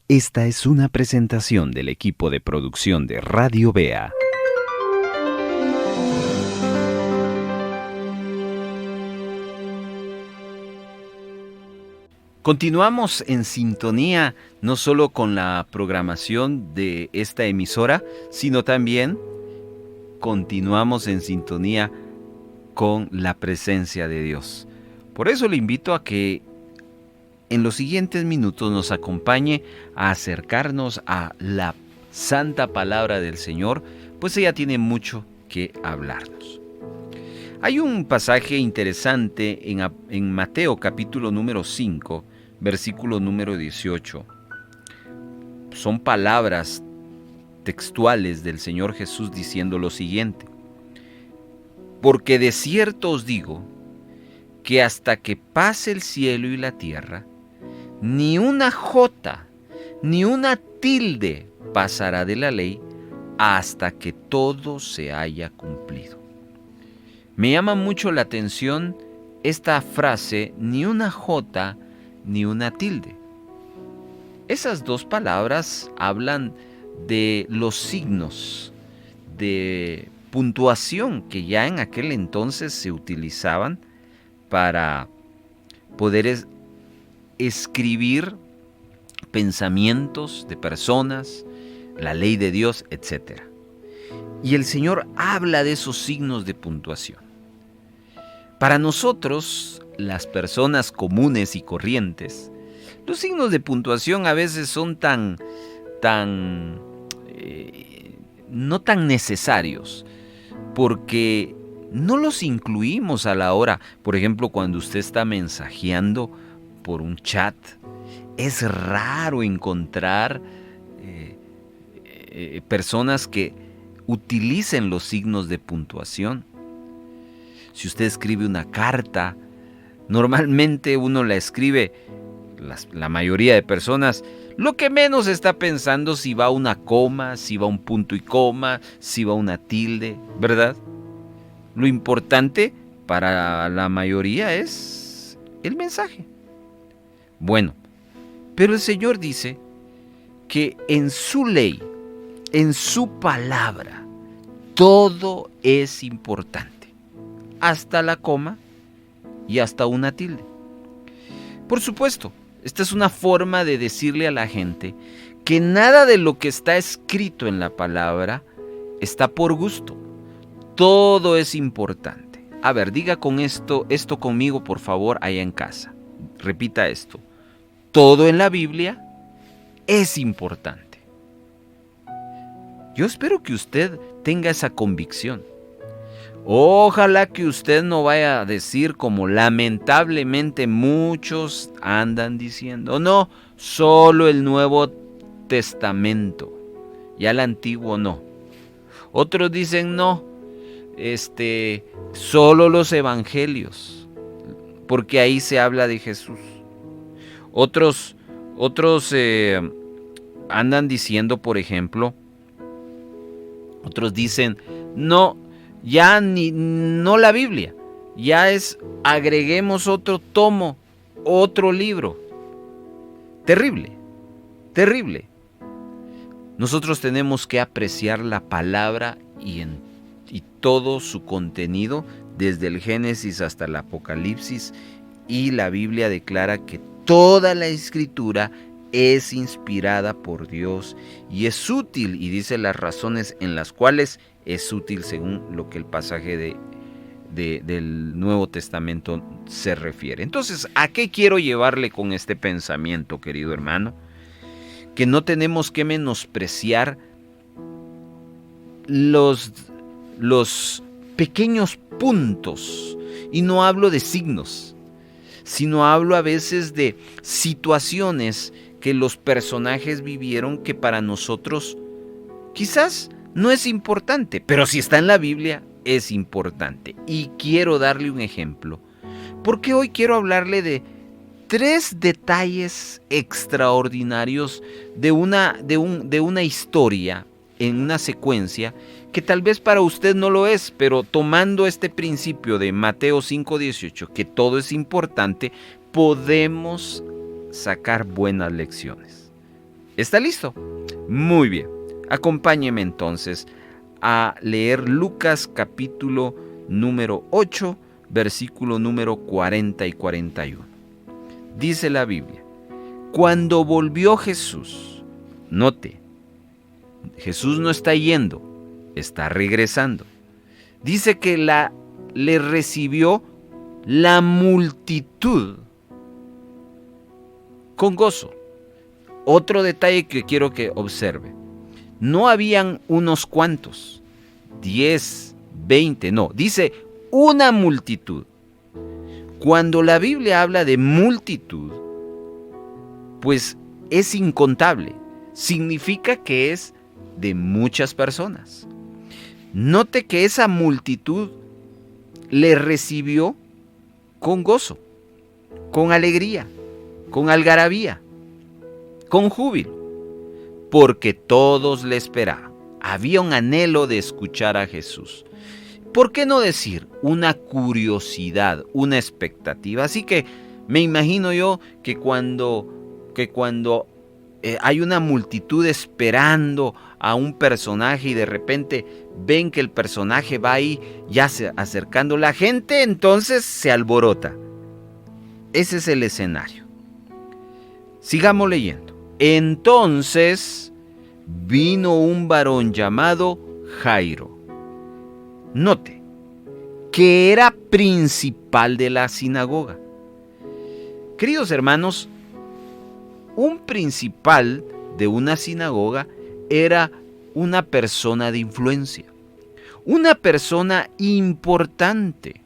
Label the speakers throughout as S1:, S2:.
S1: Esta es una presentación del equipo de producción de Radio Bea. Continuamos en sintonía no solo con la programación de esta emisora, sino también continuamos en sintonía con la presencia de Dios. Por eso le invito a que en los siguientes minutos nos acompañe a acercarnos a la santa palabra del Señor, pues ella tiene mucho que hablarnos. Hay un pasaje interesante en Mateo capítulo número 5, versículo número 18. Son palabras textuales del Señor Jesús diciendo lo siguiente: porque de cierto os digo que hasta que pase el cielo y la tierra, ni una jota, ni una tilde pasará de la ley hasta que todo se haya cumplido. Me llama mucho la atención esta frase, ni una jota, ni una tilde. Esas dos palabras hablan de los signos de puntuación que ya en aquel entonces se utilizaban para poder escribir pensamientos de personas, la ley de Dios, etc. Y el Señor habla de esos signos de puntuación. Para nosotros, las personas comunes y corrientes, los signos de puntuación a veces son no tan necesarios, porque no los incluimos a la hora. Por ejemplo, cuando usted está mensajeando por un chat, es raro encontrar personas que utilicen los signos de puntuación. Si usted escribe una carta, normalmente uno la escribe, la mayoría de personas, lo que menos está pensando si va una coma, si va un punto y coma, si va una tilde, ¿verdad? Lo importante para la mayoría es el mensaje. Bueno, pero el Señor dice que en su ley, en su palabra, todo es importante, hasta la coma y hasta una tilde. Por supuesto, esta es una forma de decirle a la gente que nada de lo que está escrito en la palabra está por gusto. Todo es importante. A ver, diga con esto conmigo, por favor, allá en casa. Repita esto. Todo en la Biblia es importante. Yo espero que usted tenga esa convicción. Ojalá que usted no vaya a decir, como lamentablemente muchos andan diciendo, no, solo el Nuevo Testamento, ya el Antiguo no. Otros dicen no, solo los evangelios, porque ahí se habla de Jesús. Otros andan diciendo, por ejemplo, otros dicen, no, ya no la Biblia, ya agreguemos otro tomo, otro libro. Terrible, terrible. Nosotros tenemos que apreciar la palabra y todo su contenido, desde el Génesis hasta el Apocalipsis, y la Biblia declara que toda la Escritura es inspirada por Dios y es útil, y dice las razones en las cuales es útil según lo que el pasaje del Nuevo Testamento se refiere. Entonces, ¿a qué quiero llevarle con este pensamiento, querido hermano? Que no tenemos que menospreciar los pequeños puntos, y no hablo de signos, sino hablo a veces de situaciones que los personajes vivieron que para nosotros quizás no es importante, pero si está en la Biblia es importante. Y quiero darle un ejemplo, porque hoy quiero hablarle de 3 detalles extraordinarios de una historia en una secuencia que tal vez para usted no lo es, pero tomando este principio de Mateo 5:18, que todo es importante, podemos sacar buenas lecciones. ¿Está listo? Muy bien. Acompáñeme entonces a leer Lucas capítulo número 8, versículo número 40 y 41. Dice la Biblia: cuando volvió Jesús, note, Jesús no está yendo, está regresando. Dice que le recibió la multitud con gozo. Otro detalle que quiero que observe: no habían unos cuantos, 10, 20, no, dice una multitud. Cuando la Biblia habla de multitud, pues es incontable, significa que es de muchas personas. Note que esa multitud le recibió con gozo, con alegría, con algarabía, con júbilo, porque todos le esperaban. Había un anhelo de escuchar a Jesús. ¿Por qué no decir una curiosidad, una expectativa? Así que me imagino yo que cuando hay una multitud esperando a un personaje y de repente ven que el personaje va ahí ya se acercando, la gente entonces se alborota. Ese es el escenario. Sigamos leyendo. Entonces vino un varón llamado Jairo. Note que era principal de la sinagoga. Queridos hermanos, un principal de una sinagoga era una persona de influencia, una persona importante,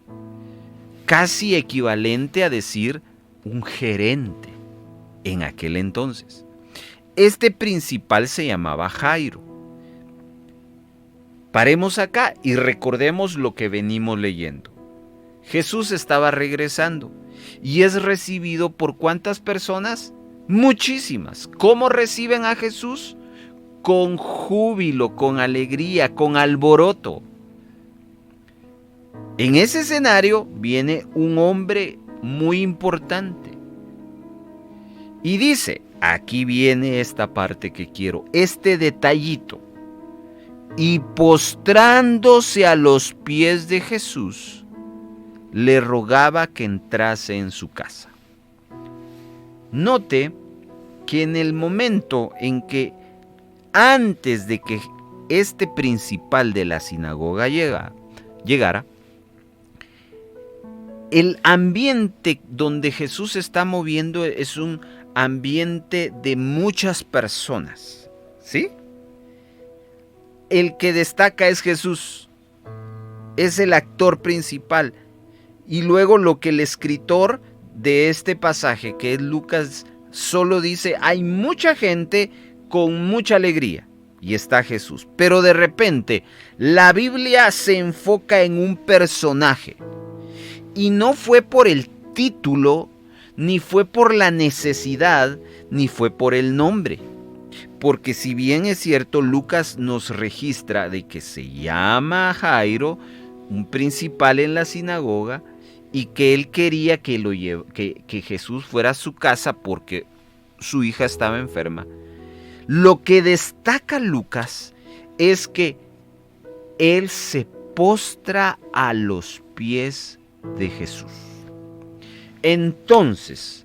S1: casi equivalente a decir un gerente en aquel entonces. Este principal se llamaba Jairo. Paremos acá y recordemos lo que venimos leyendo. Jesús estaba regresando y es recibido por ¿cuántas personas? Muchísimas. ¿Cómo reciben a Jesús? Con júbilo, con alegría, con alboroto. En ese escenario viene un hombre muy importante. Y dice, aquí viene esta parte que quiero, este detallito. Y postrándose a los pies de Jesús, le rogaba que entrase en su casa. Note que en el momento en que, antes de que este principal de la sinagoga llegara, el ambiente donde Jesús se está moviendo es un ambiente de muchas personas, ¿sí? El que destaca es Jesús, es el actor principal. Y luego lo que el escritor de este pasaje, que es Lucas, solo dice, hay mucha gente con mucha alegría. Y está Jesús. Pero de repente, la Biblia se enfoca en un personaje. Y no fue por el título, ni fue por la necesidad, ni fue por el nombre. Porque si bien es cierto, Lucas nos registra de que se llama Jairo, un principal en la sinagoga, y que él quería que Jesús fuera a su casa porque su hija estaba enferma. Lo que destaca Lucas es que él se postra a los pies de Jesús. Entonces,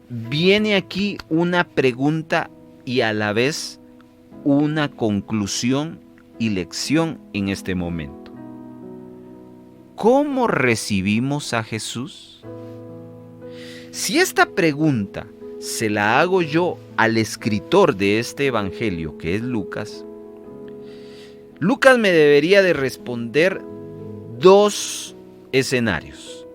S1: viene aquí una pregunta y a la vez una conclusión y lección en este momento. ¿Cómo recibimos a Jesús? Si esta pregunta se la hago yo al escritor de este evangelio, que es Lucas, Lucas me debería de responder dos escenarios.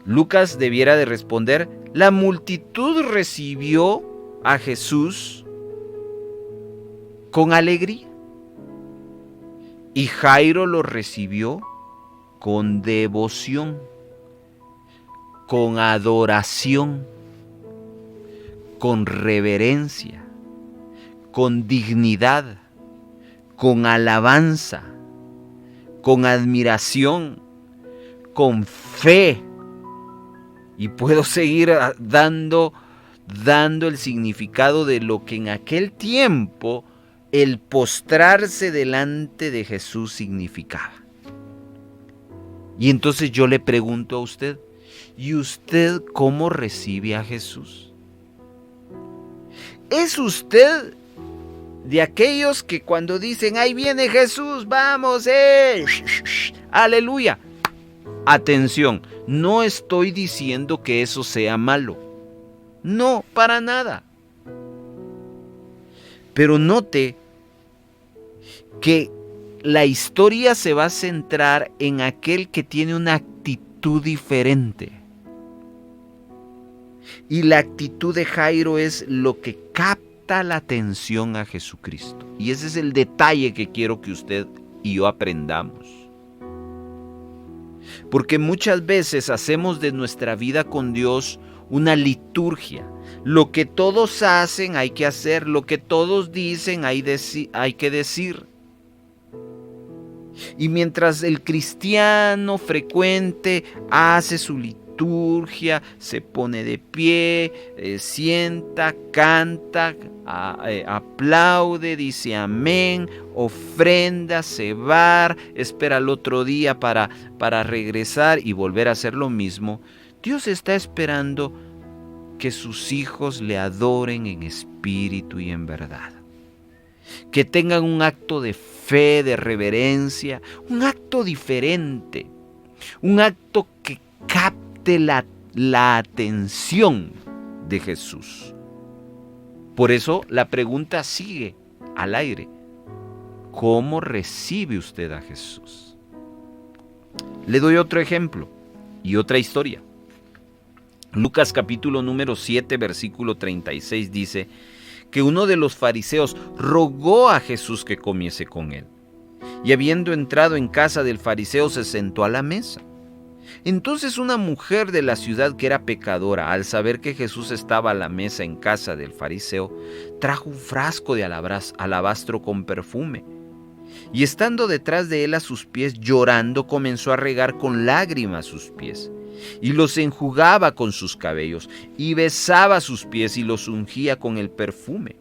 S1: Lucas debiera de responder, la multitud recibió a Jesús con alegría y Jairo lo recibió con devoción, con adoración, con reverencia, con dignidad, con alabanza, con admiración, con fe. Y puedo seguir dando dando el significado de lo que en aquel tiempo el postrarse delante de Jesús significaba. Y entonces yo le pregunto a usted, ¿y usted cómo recibe a Jesús? ¿Es usted de aquellos que cuando dicen, ahí viene Jesús, vamos, aleluya? Atención, no estoy diciendo que eso sea malo. No, para nada. Pero note que la historia se va a centrar en aquel que tiene una actitud diferente. Y la actitud de Jairo es lo que capta la atención a Jesucristo. Y ese es el detalle que quiero que usted y yo aprendamos. Porque muchas veces hacemos de nuestra vida con Dios una liturgia. Lo que todos hacen hay que hacer, lo que todos dicen hay que decir. Y mientras el cristiano frecuente hace su liturgia, se pone de pie, sienta, canta, aplaude, dice amén, ofrenda, se va, espera el otro día para regresar y volver a hacer lo mismo, Dios está esperando que sus hijos le adoren en espíritu y en verdad. Que tengan un acto de fe, de reverencia, un acto diferente, un acto que capte la atención de Jesús. Por eso la pregunta sigue al aire. ¿Cómo recibe usted a Jesús? Le doy otro ejemplo y otra historia. Lucas capítulo número 7, versículo 36 dice que uno de los fariseos rogó a Jesús que comiese con él. Y habiendo entrado en casa del fariseo, se sentó a la mesa. Entonces una mujer de la ciudad que era pecadora, al saber que Jesús estaba a la mesa en casa del fariseo, trajo un frasco de alabastro con perfume. Y estando detrás de él a sus pies, llorando, comenzó a regar con lágrimas sus pies. Y los enjugaba con sus cabellos, y besaba sus pies y los ungía con el perfume.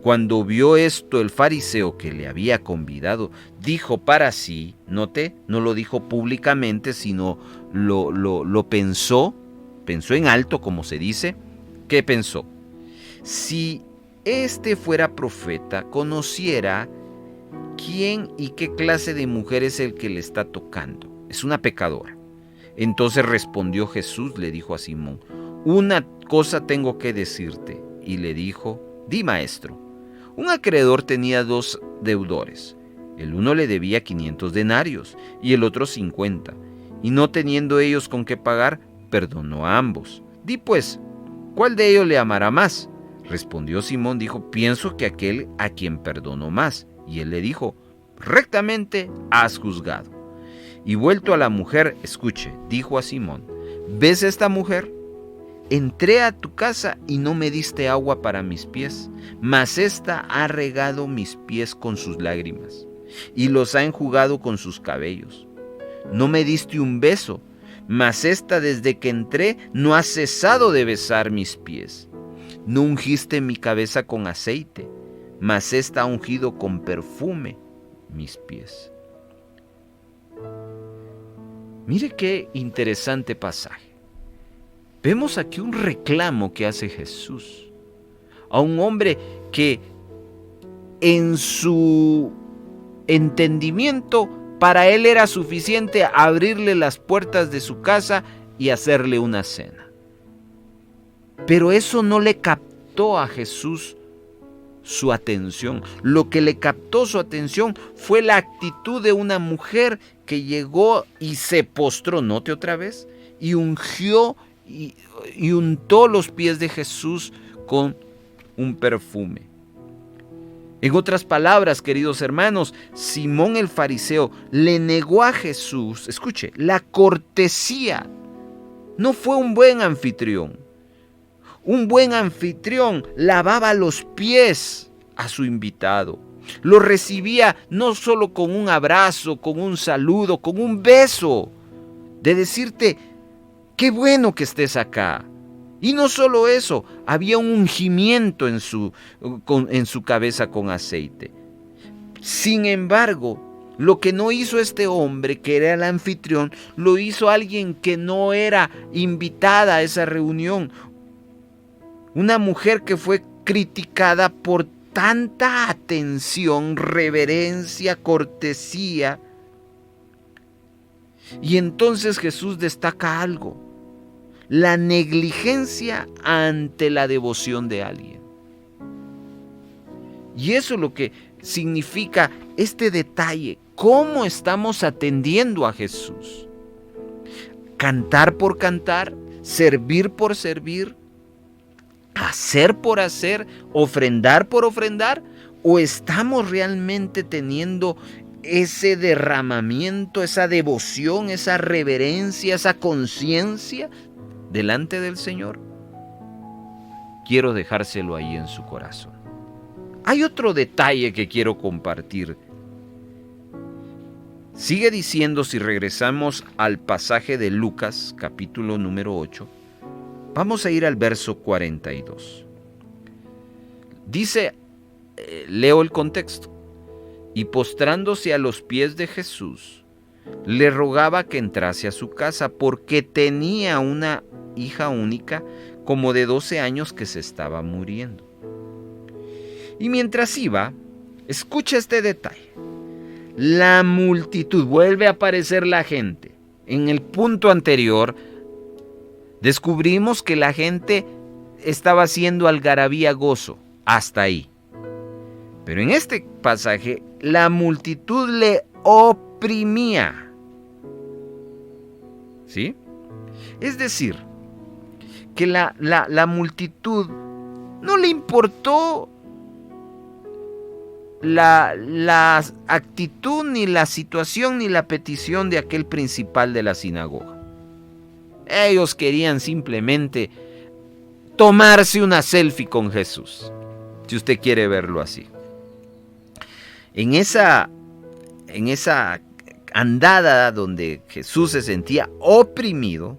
S1: Cuando vio esto el fariseo que le había convidado, dijo para sí, note, no lo dijo públicamente, sino lo pensó en alto, como se dice. ¿Qué pensó? Si este fuera profeta, conociera quién y qué clase de mujer es el que le está tocando. Es una pecadora. Entonces respondió Jesús, le dijo a Simón, una cosa tengo que decirte. Y le dijo, di maestro. Un acreedor tenía 2 deudores. El uno le debía 500 denarios y el otro 50. Y no teniendo ellos con qué pagar, perdonó a ambos. Di pues, ¿cuál de ellos le amará más? Respondió Simón, dijo, pienso que aquel a quien perdonó más. Y él le dijo, rectamente has juzgado. Y vuelto a la mujer, escuche, dijo a Simón, ¿ves esta mujer? Entré a tu casa y no me diste agua para mis pies, mas ésta ha regado mis pies con sus lágrimas y los ha enjugado con sus cabellos. No me diste un beso, mas ésta desde que entré no ha cesado de besar mis pies. No ungiste mi cabeza con aceite, mas ésta ha ungido con perfume mis pies. Mire qué interesante pasaje. Vemos aquí un reclamo que hace Jesús a un hombre que en su entendimiento para él era suficiente abrirle las puertas de su casa y hacerle una cena. Pero eso no le captó a Jesús su atención. Lo que le captó su atención fue la actitud de una mujer que llegó y se postró, note otra vez, y ungió y untó los pies de Jesús con un perfume. En otras palabras, queridos hermanos, Simón el fariseo le negó a Jesús, escuche, la cortesía. No fue un buen anfitrión. Un buen anfitrión lavaba los pies a su invitado. Lo recibía no solo con un abrazo, con un saludo, con un beso, de decirte, qué bueno que estés acá. Y no solo eso, había un ungimiento en su cabeza con aceite. Sin embargo, lo que no hizo este hombre, que era el anfitrión, lo hizo alguien que no era invitada a esa reunión. Una mujer que fue criticada por tanta atención, reverencia, cortesía. Y entonces Jesús destaca algo: la negligencia ante la devoción de alguien. Y eso es lo que significa este detalle. ¿Cómo estamos atendiendo a Jesús? ¿Cantar por cantar? ¿Servir por servir? ¿Hacer por hacer? ¿Ofrendar por ofrendar? ¿O estamos realmente teniendo ese derramamiento, esa devoción, esa reverencia, esa conciencia delante del Señor? Quiero dejárselo ahí en su corazón. Hay otro detalle que quiero compartir. Sigue diciendo, si regresamos al pasaje de Lucas, capítulo número 8, vamos a ir al verso 42. Dice, leo el contexto: y postrándose a los pies de Jesús, le rogaba que entrase a su casa, porque tenía una hija única, como de 12 años, que se estaba muriendo. Y mientras iba, escucha este detalle: la multitud, vuelve a aparecer la gente. En el punto anterior, descubrimos que la gente estaba haciendo algarabía, gozo, hasta ahí. Pero en este pasaje, la multitud le oprimía. ¿Sí? Es decir, que la multitud no le importó la actitud, ni la situación, ni la petición de aquel principal de la sinagoga. Ellos querían simplemente tomarse una selfie con Jesús, si usted quiere verlo así. En esa andada donde Jesús se sentía oprimido,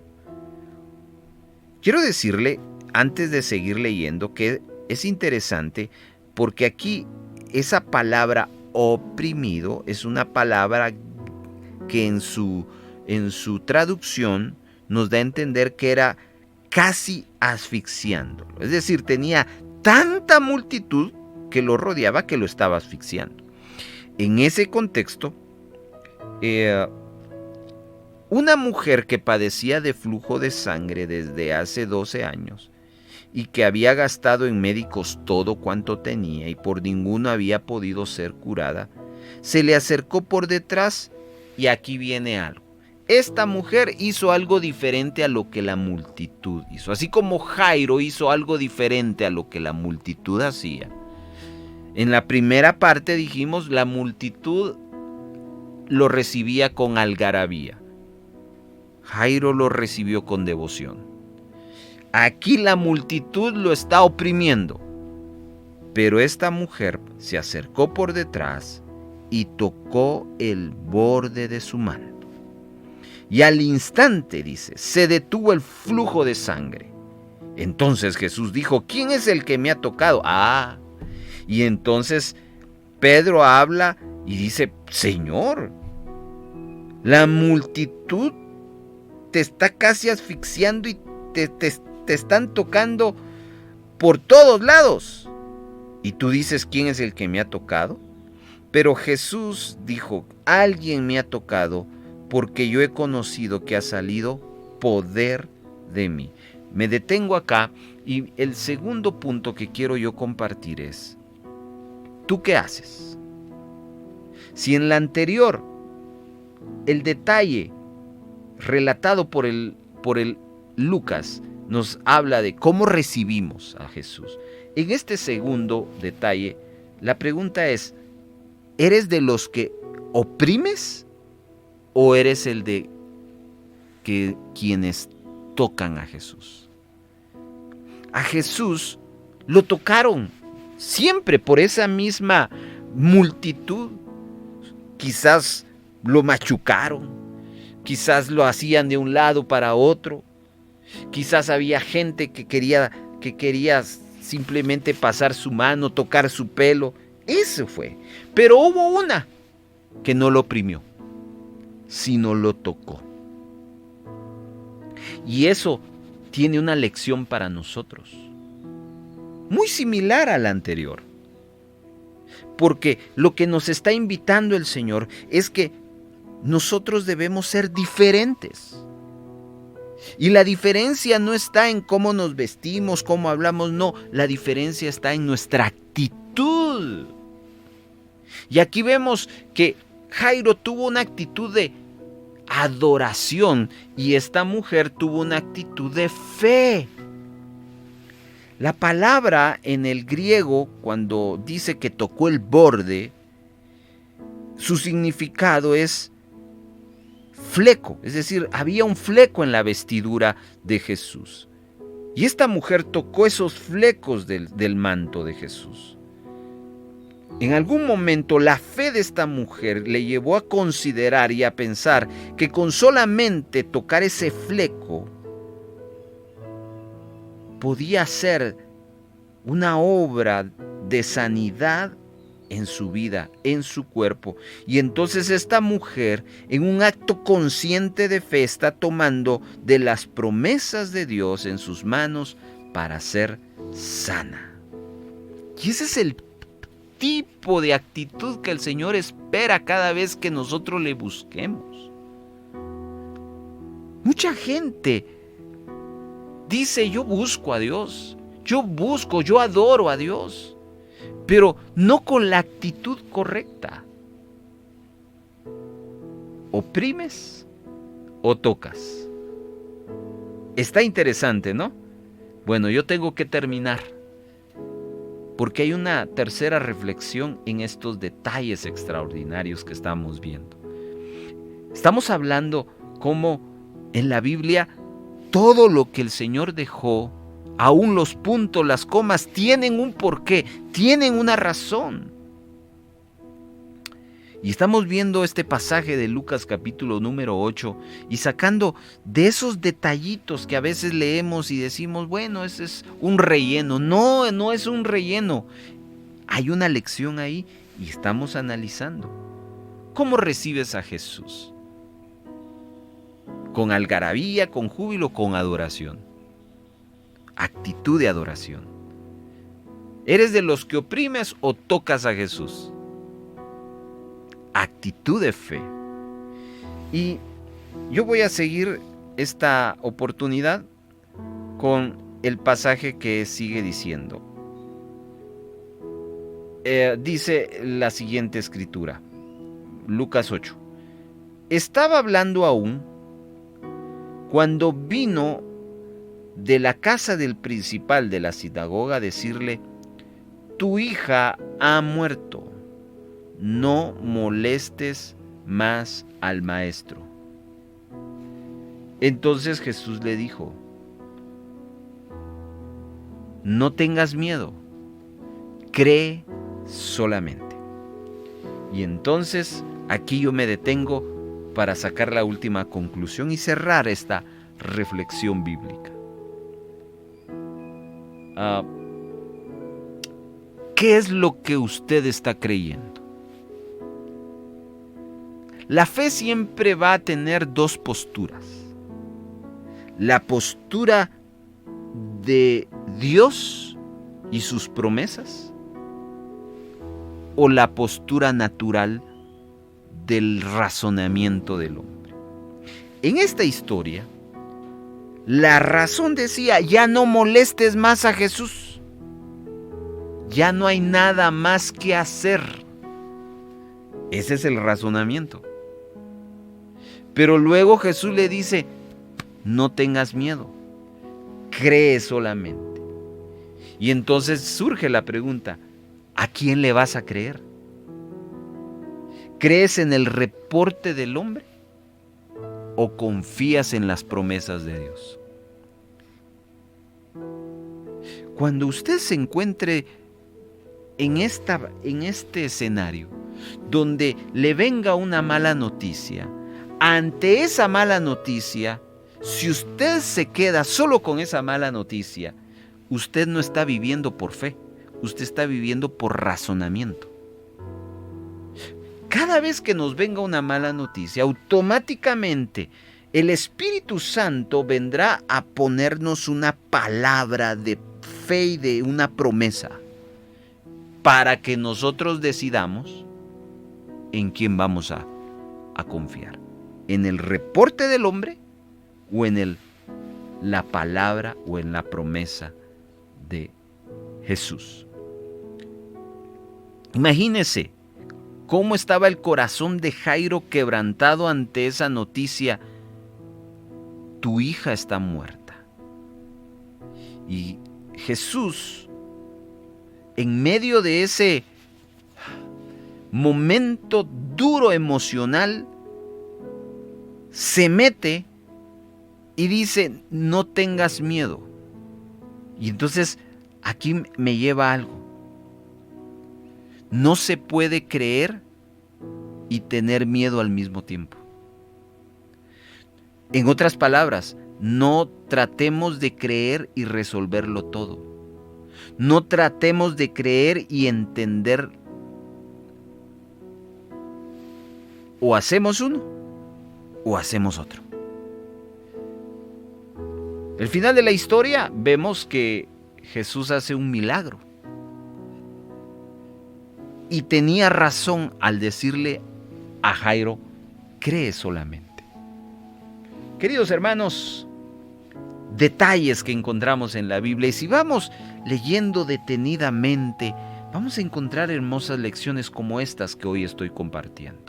S1: quiero decirle, antes de seguir leyendo, que es interesante, porque aquí esa palabra oprimido es una palabra que en su traducción nos da a entender que era casi asfixiándolo. Es decir, tenía tanta multitud que lo rodeaba que lo estaba asfixiando. En ese contexto, una mujer que padecía de flujo de sangre desde hace 12 años y que había gastado en médicos todo cuanto tenía y por ninguno había podido ser curada, se le acercó por detrás, y aquí viene algo. Esta mujer hizo algo diferente a lo que la multitud hizo, así como Jairo hizo algo diferente a lo que la multitud hacía. En la primera parte dijimos, la multitud lo recibía con algarabía. Jairo lo recibió con devoción. Aquí la multitud lo está oprimiendo, pero esta mujer se acercó por detrás y tocó el borde de su manto. Y al instante, dice, se detuvo el flujo de sangre. Entonces Jesús dijo: ¿quién es el que me ha tocado? Y entonces Pedro habla y dice: Señor, la multitud te está casi asfixiando y te están tocando por todos lados. Y tú dices: ¿quién es el que me ha tocado? Pero Jesús dijo: alguien me ha tocado, porque yo he conocido que ha salido poder de mí. Me detengo acá, y el segundo punto que quiero yo compartir es: ¿tú qué haces? Si en la anterior, el detalle relatado por el Lucas nos habla de cómo recibimos a Jesús, en este segundo detalle, la pregunta es: ¿eres de los que oprimes o eres el de quienes tocan a Jesús? A Jesús lo tocaron siempre por esa misma multitud. Quizás lo machucaron, quizás lo hacían de un lado para otro, Quizás había gente que quería simplemente pasar su mano, tocar su pelo. Eso fue. Pero hubo una que no lo oprimió, sino lo tocó. Y eso tiene una lección para nosotros, muy similar a la anterior. Porque lo que nos está invitando el Señor es que nosotros debemos ser diferentes. Y la diferencia no está en cómo nos vestimos, cómo hablamos, no. La diferencia está en nuestra actitud. Y aquí vemos que Jairo tuvo una actitud de adoración y esta mujer tuvo una actitud de fe. La palabra en el griego, cuando dice que tocó el borde, su significado es fleco, es decir, había un fleco en la vestidura de Jesús. Y esta mujer tocó esos flecos del manto de Jesús. En algún momento la fe de esta mujer le llevó a considerar y a pensar que con solamente tocar ese fleco podía ser una obra de sanidad en su vida, en su cuerpo. Y entonces esta mujer, en un acto consciente de fe, está tomando de las promesas de Dios en sus manos para ser sana. Y ese es el tipo de actitud que el Señor espera cada vez que nosotros le busquemos. Mucha gente dice: yo busco a Dios, yo adoro a Dios, pero no con la actitud correcta. ¿Oprimes o tocas? Está interesante, ¿no? Bueno, yo tengo que terminar, porque hay una tercera reflexión en estos detalles extraordinarios que estamos viendo. Estamos hablando cómo en la Biblia todo lo que el Señor dejó, aún los puntos, las comas, tienen un porqué, tienen una razón. Y estamos viendo este pasaje de Lucas capítulo número 8 y sacando de esos detallitos que a veces leemos y decimos: bueno, ese es un relleno. No, no es un relleno. Hay una lección ahí y estamos analizando. ¿Cómo recibes a Jesús? ¿Con algarabía, con júbilo, con adoración? Actitud de adoración. ¿Eres de los que oprimes o tocas a Jesús? Actitud de fe. Y yo voy a seguir esta oportunidad con el pasaje que sigue diciendo. Dice la siguiente escritura, Lucas 8. Estaba hablando aún cuando vino de la casa del principal de la sinagoga a decirle: tu hija ha muerto, no molestes más al maestro. Entonces Jesús le dijo: no tengas miedo, cree solamente. Y entonces aquí yo me detengo para sacar la última conclusión y cerrar esta reflexión bíblica. ¿Qué es lo que usted está creyendo? La fe siempre va a tener dos posturas. La postura de Dios y sus promesas, o la postura natural del razonamiento del hombre. En esta historia, la razón decía: ya no molestes más a Jesús. Ya no hay nada más que hacer. Ese es el razonamiento. Pero luego Jesús le dice: no tengas miedo, cree solamente. Y entonces surge la pregunta: ¿a quién le vas a creer? ¿Crees en el reporte del hombre o confías en las promesas de Dios? Cuando usted se encuentre en este escenario donde le venga una mala noticia, ante esa mala noticia, Si usted se queda solo con esa mala noticia, usted no está viviendo por fe, usted está viviendo por razonamiento. Cada vez que nos venga una mala noticia, automáticamente el Espíritu Santo vendrá a ponernos una palabra de fe y de una promesa para que nosotros decidamos en quién vamos a confiar. ¿En el reporte del hombre o en la palabra o en la promesa de Jesús? Imagínese cómo estaba el corazón de Jairo quebrantado ante esa noticia: tu hija está muerta. Y Jesús, en medio de ese momento duro emocional, se mete y dice: no tengas miedo. Y entonces aquí me lleva a algo. No se puede creer y tener miedo al mismo tiempo. En otras palabras, no tratemos de creer y resolverlo todo. No tratemos de creer y entender. O hacemos uno o hacemos otro. El final de la historia vemos que Jesús hace un milagro. Y tenía razón al decirle a Jairo: cree solamente. Queridos hermanos, detalles que encontramos en la Biblia, y si vamos leyendo detenidamente, vamos a encontrar hermosas lecciones como estas que hoy estoy compartiendo.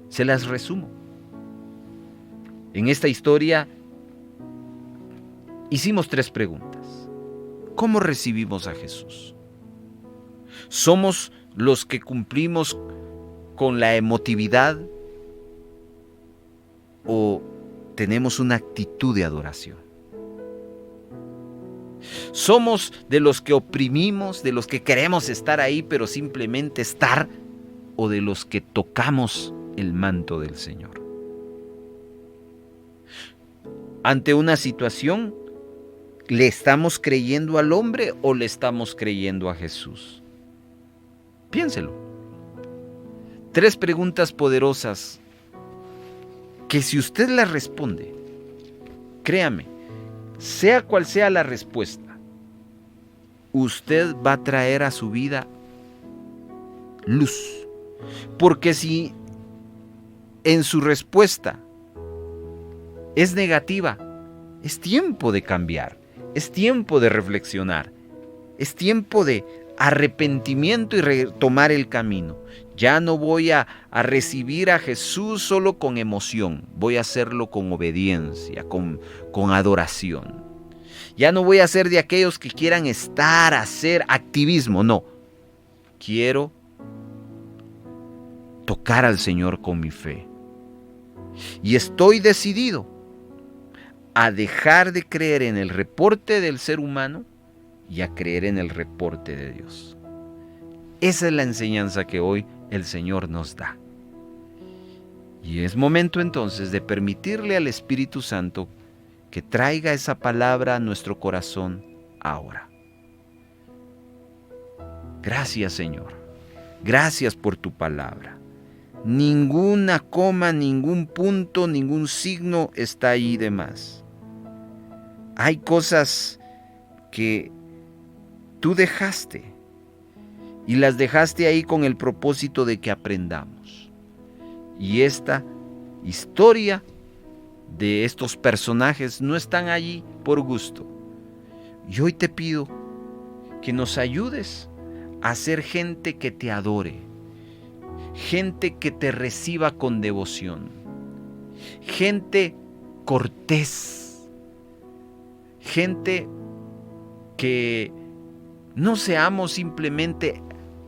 S1: Se las resumo. En esta historia hicimos 3 preguntas. ¿Cómo recibimos a Jesús? ¿Somos los que cumplimos con la emotividad o tenemos una actitud de adoración? ¿Somos de los que oprimimos, de los que queremos estar ahí pero simplemente estar, o de los que tocamos el manto del Señor? Ante una situación, ¿le estamos creyendo al hombre o le estamos creyendo a Jesús? Piénselo. 3 preguntas poderosas que, si usted las responde, créame, sea cual sea la respuesta, usted va a traer a su vida luz. Porque si en su respuesta es negativa, es tiempo de cambiar, es tiempo de reflexionar, es tiempo de arrepentimiento y retomar el camino. Ya no voy a recibir a Jesús solo con emoción, voy a hacerlo con obediencia, con adoración. Ya no voy a ser de aquellos que quieran estar, hacer activismo, no. Quiero tocar al Señor con mi fe. Y estoy decidido a dejar de creer en el reporte del ser humano y a creer en el reporte de Dios. Esa es la enseñanza que hoy el Señor nos da. Y es momento entonces de permitirle al Espíritu Santo que traiga esa palabra a nuestro corazón ahora. Gracias, Señor. Gracias por tu palabra. Ninguna coma, ningún punto, ningún signo está ahí de más. Hay cosas que tú dejaste y las dejaste ahí con el propósito de que aprendamos. Y esta historia de estos personajes no están allí por gusto. Y hoy te pido que nos ayudes a ser gente que te adore, gente que te reciba con devoción, gente cortés, gente que no seamos simplemente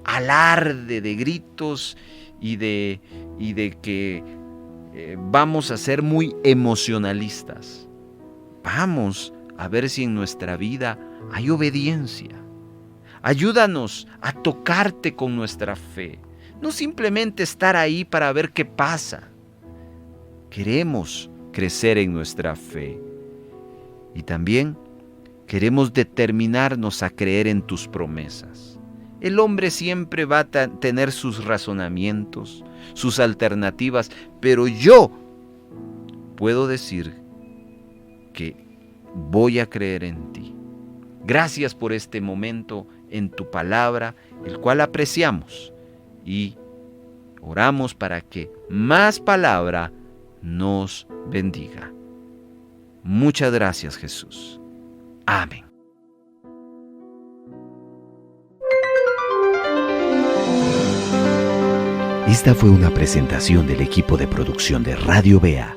S1: alarde de gritos y de que vamos a ser muy emocionalistas. Vamos a ver si en nuestra vida hay obediencia. Ayúdanos a tocarte con nuestra fe. No simplemente estar ahí para ver qué pasa. Queremos crecer en nuestra fe. Y también queremos determinarnos a creer en tus promesas. El hombre siempre va a tener sus razonamientos, sus alternativas, pero yo puedo decir que voy a creer en ti. Gracias por este momento en tu palabra, el cual apreciamos, y oramos para que más palabra nos bendiga. Muchas gracias, Jesús. Amén.
S2: Esta fue una presentación del equipo de producción de Radio Bea.